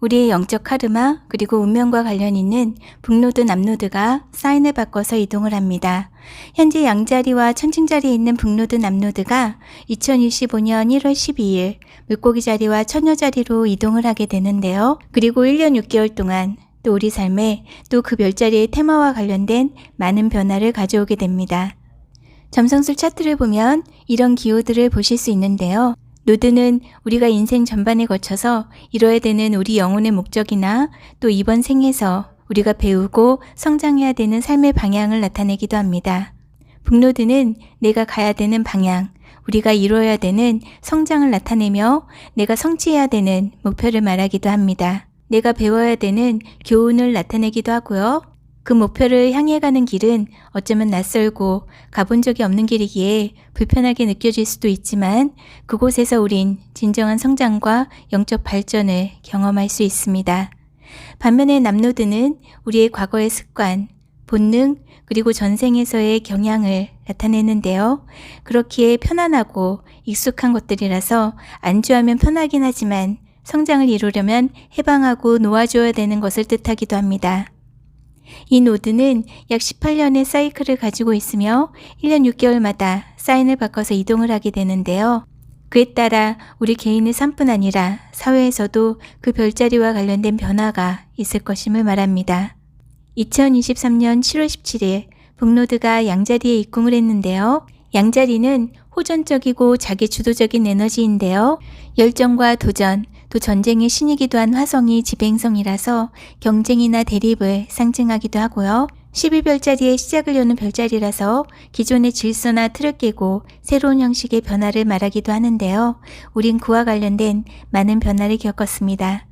우리의 영적 카르마 그리고 운명과 관련 있는 북노드 남노드가 사인을 바꿔서 이동을 합니다. 현재 양자리와 천칭자리에 있는 북노드 남노드가 2025년 1월 12일 물고기 자리와 처녀 자리로 이동을 하게 되는데요. 그리고 1년 6개월 동안 또 우리 삶에 또 그 별자리의 테마와 관련된 많은 변화를 가져오게 됩니다. 점성술 차트를 보면 이런 기호들을 보실 수 있는데요. 노드는 우리가 인생 전반에 거쳐서 이뤄야 되는 우리 영혼의 목적이나 또 이번 생에서 우리가 배우고 성장해야 되는 삶의 방향을 나타내기도 합니다. 북노드는 내가 가야 되는 방향, 우리가 이루어야 되는 성장을 나타내며 내가 성취해야 되는 목표를 말하기도 합니다. 내가 배워야 되는 교훈을 나타내기도 하고요. 그 목표를 향해 가는 길은 어쩌면 낯설고 가본 적이 없는 길이기에 불편하게 느껴질 수도 있지만 그곳에서 우린 진정한 성장과 영적 발전을 경험할 수 있습니다. 반면에 남노드는 우리의 과거의 습관, 본능, 그리고 전생에서의 경향을 나타내는데요. 그렇기에 편안하고 익숙한 것들이라서 안주하면 편하긴 하지만 성장을 이루려면 해방하고 놓아줘야 되는 것을 뜻하기도 합니다. 이 노드는 약 18년의 사이클을 가지고 있으며 1년 6개월마다 사인을 바꿔서 이동을 하게 되는데요. 그에 따라 우리 개인의 삶뿐 아니라 사회에서도 그 별자리와 관련된 변화가 있을 것임을 말합니다. 2023년 7월 17일 북노드가 양자리에 입궁을 했는데요. 양자리는 호전적이고 자기주도적인 에너지인데요. 열정과 도전, 또 전쟁의 신이기도 한 화성이 지배행성이라서 경쟁이나 대립을 상징하기도 하고요. 12별자리의 시작을 여는 별자리라서 기존의 질서나 틀을 깨고 새로운 형식의 변화를 말하기도 하는데요. 우린 그와 관련된 많은 변화를 겪었습니다.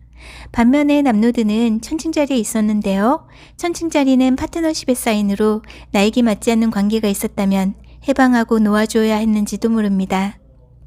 반면에 남노드는 천칭자리에 있었는데요. 천칭자리는 파트너십의 사인으로 나에게 맞지 않는 관계가 있었다면 해방하고 놓아줘야 했는지도 모릅니다.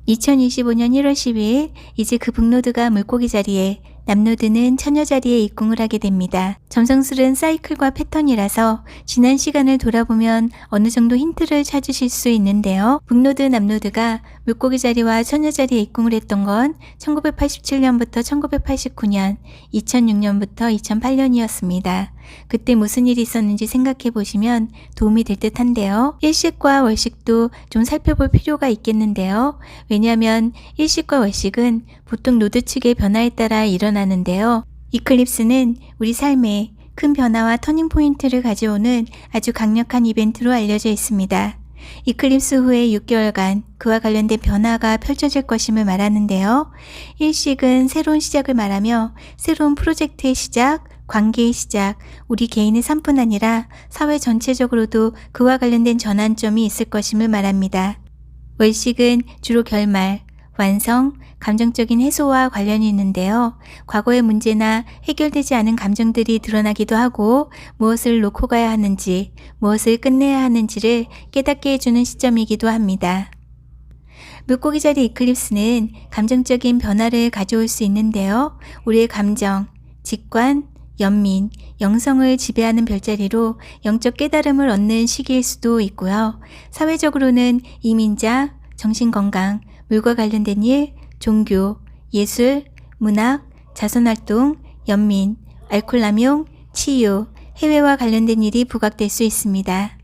2025년 1월 12일 이제 그 북노드가 물고기 자리에 남노드는 처녀 자리에 입궁을 하게 됩니다. 점성술은 사이클과 패턴이라서 지난 시간을 돌아보면 어느 정도 힌트를 찾으실 수 있는데요. 북노드 남노드가 물고기 자리와 처녀 자리에 입궁을 했던 건 1987년부터 1989년, 2006년부터 2008년이었습니다. 그때 무슨 일이 있었는지 생각해 보시면 도움이 될 듯한데요. 일식과 월식도 좀 살펴볼 필요가 있겠는데요. 왜냐하면 일식과 월식은 보통 노드 측의 변화에 따라 일어나는데요. 이클립스는 우리 삶에 큰 변화와 터닝포인트를 가져오는 아주 강력한 이벤트로 알려져 있습니다. 이클립스 후에 6개월간 그와 관련된 변화가 펼쳐질 것임을 말하는데요. 일식은 새로운 시작을 말하며 새로운 프로젝트의 시작, 관계의 시작, 우리 개인의 삶뿐 아니라 사회 전체적으로도 그와 관련된 전환점이 있을 것임을 말합니다. 월식은 주로 결말, 완성, 감정적인 해소와 관련이 있는데요. 과거의 문제나 해결되지 않은 감정들이 드러나기도 하고 무엇을 놓고 가야 하는지, 무엇을 끝내야 하는지를 깨닫게 해주는 시점이기도 합니다. 물고기 자리 이클립스는 감정적인 변화를 가져올 수 있는데요. 우리의 감정, 직관, 연민, 영성을 지배하는 별자리로 영적 깨달음을 얻는 시기일 수도 있고요. 사회적으로는 이민자, 정신건강, 물과 관련된 일, 종교, 예술, 문학, 자선활동, 연민, 알코올 남용, 치유, 해외와 관련된 일이 부각될 수 있습니다.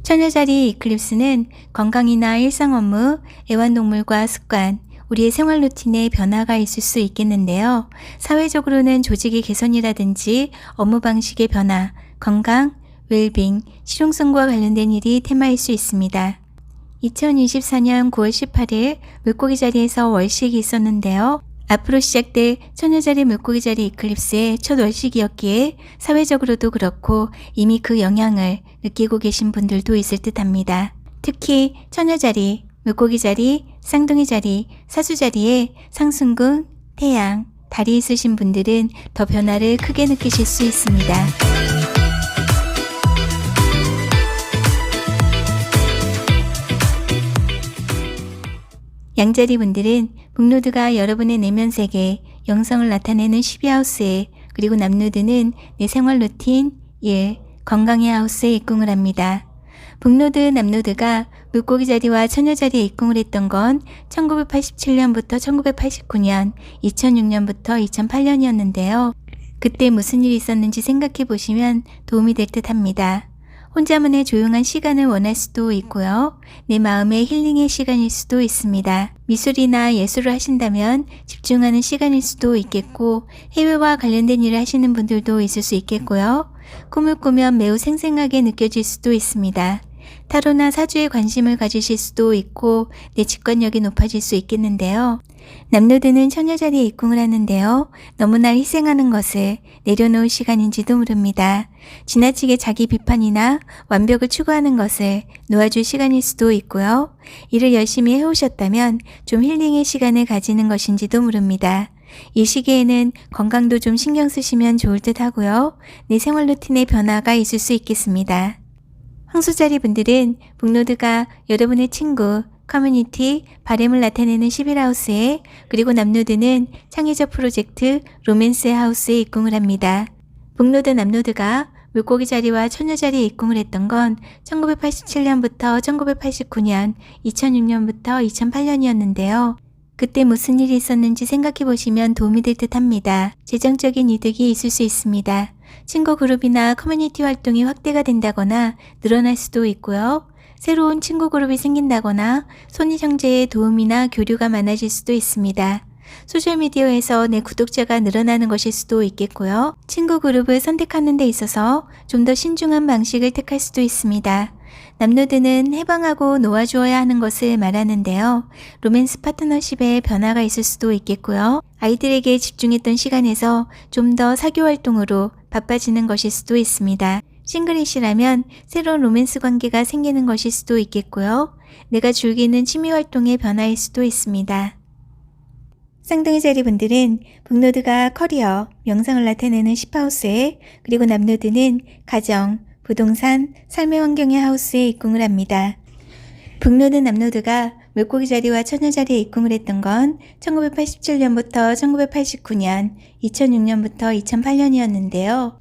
처녀자리 이클립스는 건강이나 일상 업무, 애완동물과 습관, 우리의 생활 루틴에 변화가 있을 수 있겠는데요. 사회적으로는 조직의 개선이라든지 업무 방식의 변화, 건강, 웰빙, 실용성과 관련된 일이 테마일 수 있습니다. 2024년 9월 18일 물고기 자리에서 월식이 있었는데요. 앞으로 시작될 처녀자리 물고기 자리 이클립스의 첫 월식이었기에 사회적으로도 그렇고 이미 그 영향을 느끼고 계신 분들도 있을 듯 합니다. 특히 처녀자리, 물고기 자리, 쌍둥이 자리, 사수 자리에 상승군, 태양, 달이 있으신 분들은 더 변화를 크게 느끼실 수 있습니다. 양자리 분들은 북노드가 여러분의 내면 세계, 영성을 나타내는 12하우스에 그리고 남노드는 내 생활 루틴, 일, 건강의 하우스에 입궁을 합니다. 북노드, 남노드가 물고기 자리와 처녀 자리에 입궁을 했던 건 1987년부터 1989년, 2006년부터 2008년이었는데요. 그때 무슨 일이 있었는지 생각해 보시면 도움이 될 듯 합니다. 혼자만의 조용한 시간을 원할 수도 있고요. 내 마음의 힐링의 시간일 수도 있습니다. 미술이나 예술을 하신다면 집중하는 시간일 수도 있겠고, 해외와 관련된 일을 하시는 분들도 있을 수 있겠고요. 꿈을 꾸면 매우 생생하게 느껴질 수도 있습니다. 타로나 사주에 관심을 가지실 수도 있고 내 직관력이 높아질 수 있겠는데요. 남노드는 처녀자리에 입궁을 하는데요. 너무나 희생하는 것을 내려놓을 시간인지도 모릅니다. 지나치게 자기 비판이나 완벽을 추구하는 것을 놓아줄 시간일 수도 있고요. 일을 열심히 해오셨다면 좀 힐링의 시간을 가지는 것인지도 모릅니다. 이 시기에는 건강도 좀 신경 쓰시면 좋을 듯 하고요. 내 생활 루틴의 변화가 있을 수 있겠습니다. 황소자리 분들은 북노드가 여러분의 친구, 커뮤니티, 바램을 나타내는 11하우스에, 그리고 남노드는 창의적 프로젝트, 로맨스의 하우스에 입궁을 합니다. 북노드 남노드가 물고기 자리와 처녀 자리에 입궁을 했던 건 1987년부터 1989년, 2006년부터 2008년이었는데요. 그때 무슨 일이 있었는지 생각해 보시면 도움이 될 듯 합니다. 재정적인 이득이 있을 수 있습니다. 친구 그룹이나 커뮤니티 활동이 확대가 된다거나 늘어날 수도 있고요. 새로운 친구 그룹이 생긴다거나 손이 형제의 도움이나 교류가 많아질 수도 있습니다. 소셜미디어에서 내 구독자가 늘어나는 것일 수도 있겠고요. 친구 그룹을 선택하는 데 있어서 좀 더 신중한 방식을 택할 수도 있습니다. 남노드는 해방하고 놓아주어야 하는 것을 말하는데요. 로맨스 파트너십에 변화가 있을 수도 있겠고요. 아이들에게 집중했던 시간에서 좀 더 사교 활동으로 바빠지는 것일 수도 있습니다. 싱글이시라면 새로운 로맨스 관계가 생기는 것일 수도 있겠고요. 내가 즐기는 취미 활동의 변화일 수도 있습니다. 쌍둥이 자리 분들은 북노드가 커리어, 명성을 나타내는 10하우스에, 그리고 남노드는 가정, 부동산, 삶의 환경의 하우스에 입궁을 합니다. 북노드 남노드가 물고기 자리와 처녀 자리에 입궁을 했던 건 1987년부터 1989년, 2006년부터 2008년이었는데요.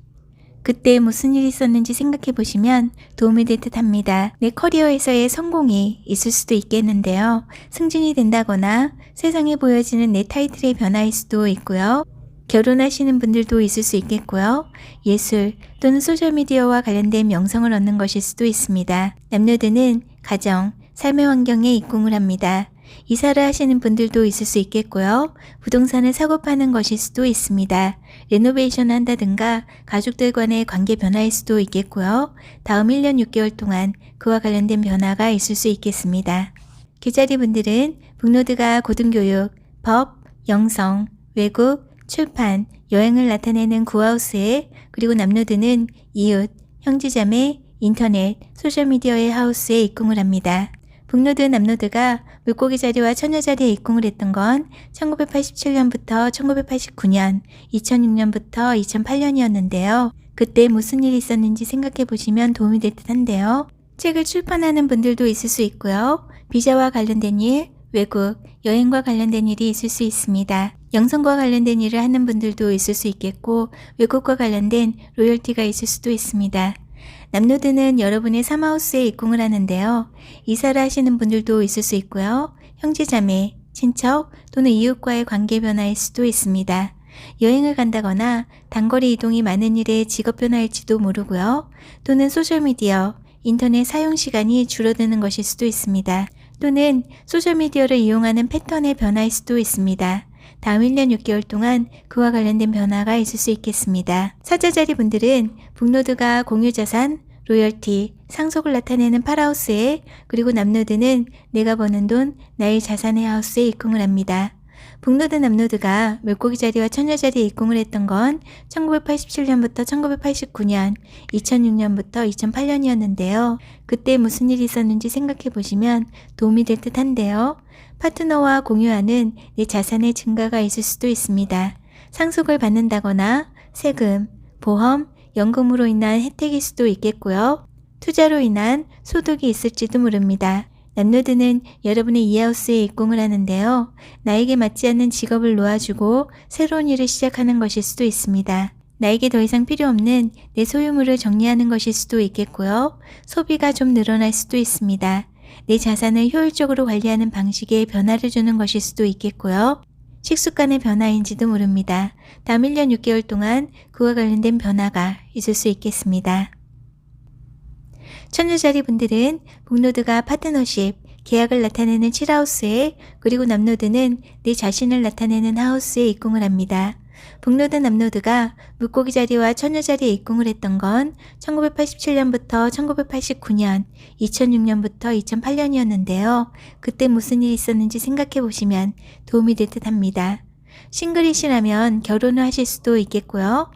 그때 무슨 일이 있었는지 생각해 보시면 도움이 될 듯 합니다. 내 커리어에서의 성공이 있을 수도 있겠는데요. 승진이 된다거나 세상에 보여지는 내 타이틀의 변화일 수도 있고요. 결혼하시는 분들도 있을 수 있겠고요. 예술 또는 소셜미디어와 관련된 명성을 얻는 것일 수도 있습니다. 남녀들은 가정, 삶의 환경에 입궁을 합니다. 이사를 하시는 분들도 있을 수 있겠고요. 부동산을 사고 파는 것일 수도 있습니다. 레노베이션을 한다든가 가족들 간의 관계 변화일 수도 있겠고요. 다음 1년 6개월 동안 그와 관련된 변화가 있을 수 있겠습니다. 기자리 분들은 북노드가 고등교육, 법, 영성, 외국, 출판, 여행을 나타내는 9하우스에, 그리고 남노드는 이웃, 형제자매, 인터넷, 소셜미디어의 하우스에 입궁을 합니다. 북노드 남노드가 물고기 자리와 처녀 자리에 입궁을 했던 건 1987년부터 1989년, 2006년부터 2008년이었는데요. 그때 무슨 일이 있었는지 생각해 보시면 도움이 될 듯 한데요. 책을 출판하는 분들도 있을 수 있고요. 비자와 관련된 일, 외국, 여행과 관련된 일이 있을 수 있습니다. 영성과 관련된 일을 하는 분들도 있을 수 있겠고, 외국과 관련된 로열티가 있을 수도 있습니다. 남노드는 여러분의 3하우스에 입궁을 하는데요. 이사를 하시는 분들도 있을 수 있고요. 형제자매, 친척 또는 이웃과의 관계 변화일 수도 있습니다. 여행을 간다거나 단거리 이동이 많은 일의 직업 변화일지도 모르고요. 또는 소셜미디어, 인터넷 사용 시간이 줄어드는 것일 수도 있습니다. 또는 소셜미디어를 이용하는 패턴의 변화일 수도 있습니다. 다음 1년 6개월 동안 그와 관련된 변화가 있을 수 있겠습니다. 사자자리 분들은 북노드가 공유자산, 로열티, 상속을 나타내는 8하우스에, 그리고 남노드는 내가 버는 돈, 나의 자산의 하우스에 입궁을 합니다. 북노드 남노드가 물고기 자리와 처녀 자리에 입궁을 했던 건 1987년부터 1989년, 2006년부터 2008년이었는데요. 그때 무슨 일이 있었는지 생각해 보시면 도움이 될 듯 한데요. 파트너와 공유하는 내 자산의 증가가 있을 수도 있습니다. 상속을 받는다거나 세금, 보험, 연금으로 인한 혜택일 수도 있겠고요. 투자로 인한 소득이 있을지도 모릅니다. 남노드는 여러분의 이하우스에 입궁을 하는데요. 나에게 맞지 않는 직업을 놓아주고 새로운 일을 시작하는 것일 수도 있습니다. 나에게 더 이상 필요 없는 내 소유물을 정리하는 것일 수도 있겠고요. 소비가 좀 늘어날 수도 있습니다. 내 자산을 효율적으로 관리하는 방식에 변화를 주는 것일 수도 있겠고요. 식습관의 변화인지도 모릅니다. 다음 1년 6개월 동안 그와 관련된 변화가 있을 수 있겠습니다. 천녀자리 분들은 북노드가 파트너십, 계약을 나타내는 7하우스에 그리고 남노드는 내 자신을 나타내는 하우스에 입궁을 합니다. 북노드 남노드가 물고기 자리와 천녀 자리에 입궁을 했던 건 1987년부터 1989년, 2006년부터 2008년이었는데요. 그때 무슨 일이 있었는지 생각해 보시면 도움이 될 듯 합니다. 싱글이시라면 결혼을 하실 수도 있겠고요.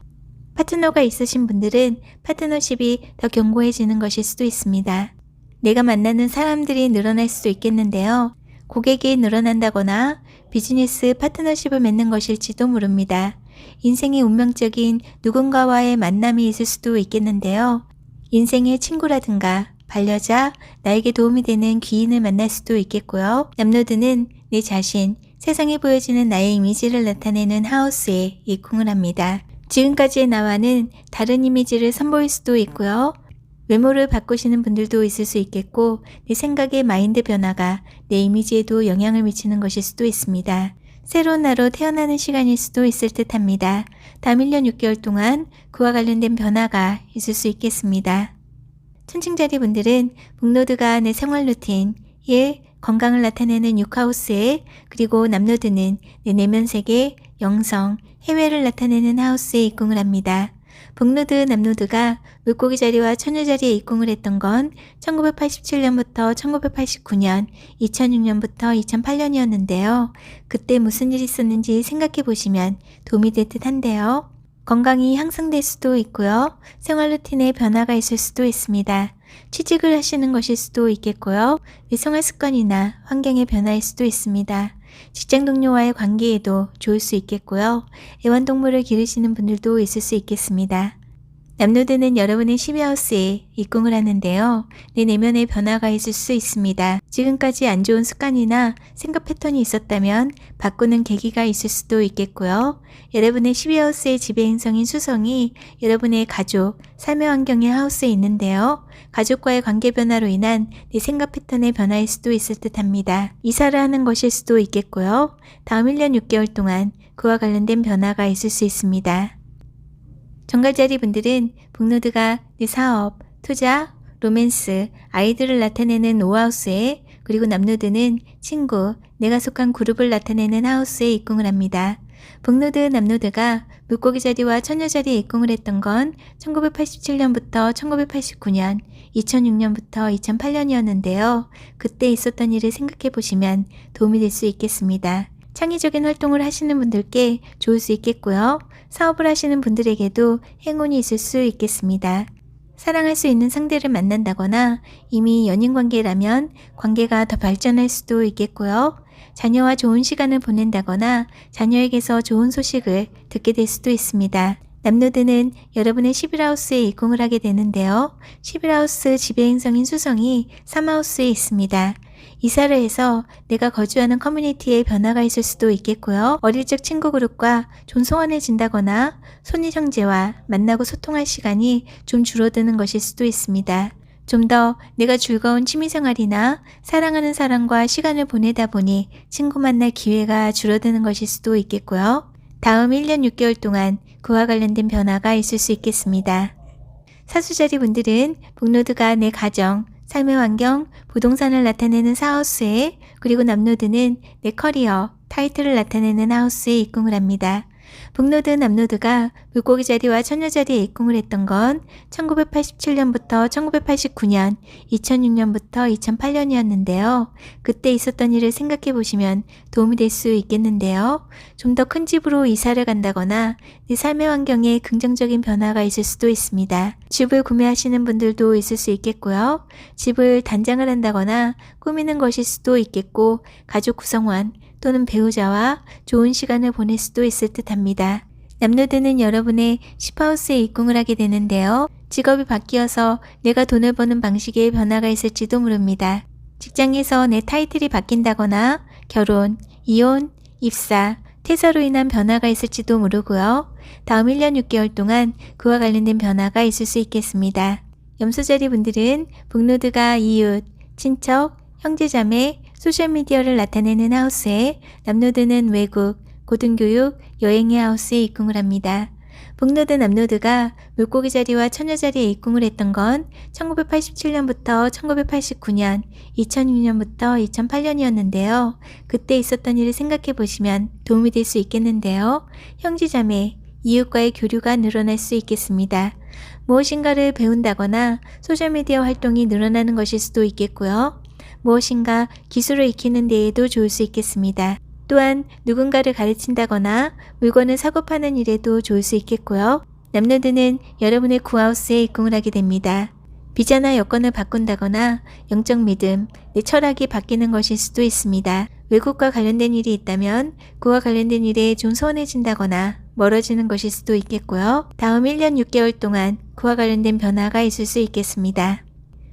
파트너가 있으신 분들은 파트너십이 더 견고해지는 것일 수도 있습니다. 내가 만나는 사람들이 늘어날 수도 있겠는데요. 고객이 늘어난다거나 비즈니스 파트너십을 맺는 것일지도 모릅니다. 인생의 운명적인 누군가와의 만남이 있을 수도 있겠는데요. 인생의 친구라든가 반려자, 나에게 도움이 되는 귀인을 만날 수도 있겠고요. 남노드는 내 자신, 세상에 보여지는 나의 이미지를 나타내는 하우스에 입궁을 합니다. 지금까지의 나와는 다른 이미지를 선보일 수도 있고요. 외모를 바꾸시는 분들도 있을 수 있겠고 내 생각의 마인드 변화가 내 이미지에도 영향을 미치는 것일 수도 있습니다. 새로운 나로 태어나는 시간일 수도 있을 듯 합니다. 다음 1년 6개월 동안 그와 관련된 변화가 있을 수 있겠습니다. 천칭자리 분들은 북노드가 내 생활 루틴, 일, 건강을 나타내는 6하우스에 그리고 남노드는 내 내면 세계, 영성, 해외를 나타내는 하우스에 입궁을 합니다. 북노드, 남노드가 물고기 자리와 천녀 자리에 입궁을 했던 건 1987년부터 1989년, 2006년부터 2008년이었는데요. 그때 무슨 일이 있었는지 생각해 보시면 도움이 될 듯 한데요. 건강이 향상될 수도 있고요. 생활 루틴에 변화가 있을 수도 있습니다. 취직을 하시는 것일 수도 있겠고요. 내 생활 습관이나 환경의 변화일 수도 있습니다. 직장 동료와의 관계에도 좋을 수 있겠고요. 애완동물을 기르시는 분들도 있을 수 있겠습니다. 남노드는 여러분의 12하우스에 입궁을 하는데요. 내 내면의 변화가 있을 수 있습니다. 지금까지 안 좋은 습관이나 생각 패턴이 있었다면 바꾸는 계기가 있을 수도 있겠고요. 여러분의 12하우스의 지배행성인 수성이 여러분의 가족, 삶의 환경의 하우스에 있는데요. 가족과의 관계 변화로 인한 내 생각 패턴의 변화일 수도 있을 듯 합니다. 이사를 하는 것일 수도 있겠고요. 다음 1년 6개월 동안 그와 관련된 변화가 있을 수 있습니다. 정갈자리 분들은 북노드가 내 사업, 투자, 로맨스, 아이들을 나타내는 5하우스에 그리고 남노드는 친구, 내가 속한 그룹을 나타내는 하우스에 입궁을 합니다. 북노드, 남노드가 물고기 자리와 천녀 자리에 입궁을 했던 건 1987년부터 1989년, 2006년부터 2008년이었는데요. 그때 있었던 일을 생각해 보시면 도움이 될 수 있겠습니다. 창의적인 활동을 하시는 분들께 좋을 수 있겠고요. 사업을 하시는 분들에게도 행운이 있을 수 있겠습니다. 사랑할 수 있는 상대를 만난다거나 이미 연인 관계라면 관계가 더 발전할 수도 있겠고요. 자녀와 좋은 시간을 보낸다거나 자녀에게서 좋은 소식을 듣게 될 수도 있습니다. 남노드는 여러분의 11하우스에 입궁을 하게 되는데요. 11하우스 지배행성인 수성이 3하우스에 있습니다. 이사를 해서 내가 거주하는 커뮤니티에 변화가 있을 수도 있겠고요. 어릴 적 친구 그룹과 좀 소원해진다거나 손위 형제와 만나고 소통할 시간이 좀 줄어드는 것일 수도 있습니다. 좀 더 내가 즐거운 취미생활이나 사랑하는 사람과 시간을 보내다 보니 친구 만날 기회가 줄어드는 것일 수도 있겠고요. 다음 1년 6개월 동안 그와 관련된 변화가 있을 수 있겠습니다. 사수자리 분들은 북노드가 내 가정, 삶의 환경, 부동산을 나타내는 4하우스에 그리고 남노드는 내 커리어, 타이틀을 나타내는 하우스에 입궁을 합니다. 북노드, 남노드가 물고기 자리와 천녀 자리에 입궁을 했던 건 1987년부터 1989년, 2006년부터 2008년이었는데요. 그때 있었던 일을 생각해 보시면 도움이 될 수 있겠는데요. 좀 더 큰 집으로 이사를 간다거나 내 삶의 환경에 긍정적인 변화가 있을 수도 있습니다. 집을 구매하시는 분들도 있을 수 있겠고요. 집을 단장을 한다거나 꾸미는 것일 수도 있겠고 가족 구성원, 또는 배우자와 좋은 시간을 보낼 수도 있을 듯 합니다. 남노드는 여러분의 10하우스에 입궁을 하게 되는데요. 직업이 바뀌어서 내가 돈을 버는 방식에 변화가 있을지도 모릅니다. 직장에서 내 타이틀이 바뀐다거나 결혼, 이혼, 입사, 퇴사로 인한 변화가 있을지도 모르고요. 다음 1년 6개월 동안 그와 관련된 변화가 있을 수 있겠습니다. 염소자리 분들은 북노드가 이웃, 친척, 형제자매, 소셜미디어를 나타내는 하우스에 남노드는 외국, 고등교육, 여행의 하우스에 입궁을 합니다. 북노드 남노드가 물고기 자리와 처녀 자리에 입궁을 했던 건 1987년부터 1989년, 2006년부터 2008년이었는데요. 그때 있었던 일을 생각해 보시면 도움이 될 수 있겠는데요. 형제자매, 이웃과의 교류가 늘어날 수 있겠습니다. 무엇인가를 배운다거나 소셜미디어 활동이 늘어나는 것일 수도 있겠고요. 무엇인가 기술을 익히는 데에도 좋을 수 있겠습니다. 또한 누군가를 가르친다거나 물건을 사고 파는 일에도 좋을 수 있겠고요. 남노드는 여러분의 구하우스에 입궁을 하게 됩니다. 비자나 여건을 바꾼다거나 영적 믿음, 내 철학이 바뀌는 것일 수도 있습니다. 외국과 관련된 일이 있다면 그와 관련된 일에 좀 소원해진다거나 멀어지는 것일 수도 있겠고요. 다음 1년 6개월 동안 그와 관련된 변화가 있을 수 있겠습니다.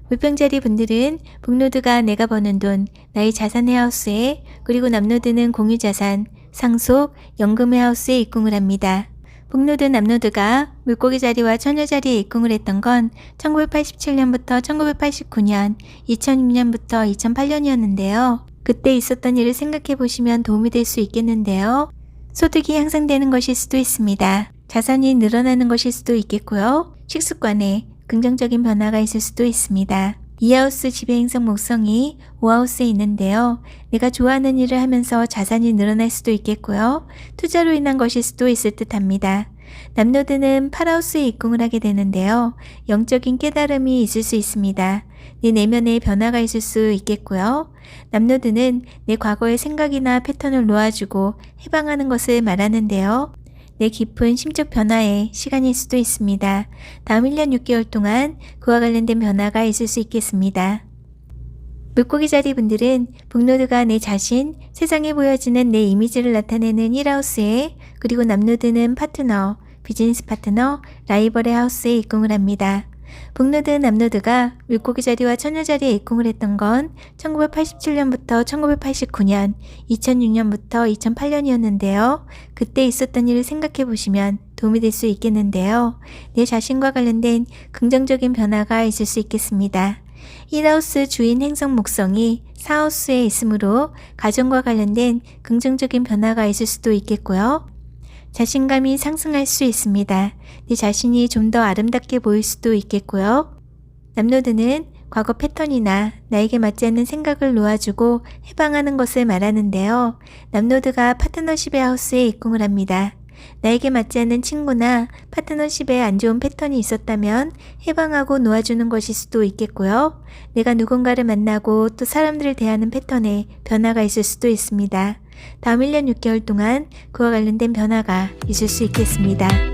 물병자리 분들은 북노드가 내가 버는 돈, 나의 자산의 하우스에, 그리고 남노드는 공유자산, 상속, 연금의 하우스에 입궁을 합니다. 북노드 남노드가 물고기 자리와 처녀 자리에 입궁을 했던 건 1987년부터 1989년, 2006년부터 2008년이었는데요. 그때 있었던 일을 생각해 보시면 도움이 될 수 있겠는데요. 소득이 향상되는 것일 수도 있습니다. 자산이 늘어나는 것일 수도 있겠고요. 식습관에 긍정적인 변화가 있을 수도 있습니다. 이 하우스 지배행성 목성이 5하우스에 있는데요. 내가 좋아하는 일을 하면서 자산이 늘어날 수도 있겠고요. 투자로 인한 것일 수도 있을 듯 합니다. 남노드는 8하우스에 입궁을 하게 되는데요. 영적인 깨달음이 있을 수 있습니다. 내 내면에 변화가 있을 수 있겠고요. 남노드는 내 과거의 생각이나 패턴을 놓아주고 해방하는 것을 말하는데요. 내 깊은 심적 변화에 시간일 수도 있습니다. 다음 1년 6개월 동안 그와 관련된 변화가 있을 수 있겠습니다. 물고기 자리 분들은 북노드가 내 자신, 세상에 보여지는 내 이미지를 나타내는 1하우스에, 그리고 남노드는 파트너, 비즈니스 파트너, 라이벌의 하우스에 입궁을 합니다. 북노드 남노드가 물고기 자리와 처녀 자리에 입궁을 했던 건 1987년부터 1989년, 2006년부터 2008년이었는데요. 그때 있었던 일을 생각해 보시면 도움이 될 수 있겠는데요. 내 자신과 관련된 긍정적인 변화가 있을 수 있겠습니다. 1하우스 주인 행성 목성이 4하우스에 있으므로 가정과 관련된 긍정적인 변화가 있을 수도 있겠고요. 자신감이 상승할 수 있습니다. 내 자신이 좀 더 아름답게 보일 수도 있겠고요. 남노드는 과거 패턴이나 나에게 맞지 않는 생각을 놓아주고 해방하는 것을 말하는데요. 남노드가 파트너십의 하우스에 입궁을 합니다. 나에게 맞지 않는 친구나 파트너십에 안 좋은 패턴이 있었다면 해방하고 놓아주는 것일 수도 있겠고요. 내가 누군가를 만나고 또 사람들을 대하는 패턴에 변화가 있을 수도 있습니다. 다음 1년 6개월 동안 그와 관련된 변화가 있을 수 있겠습니다.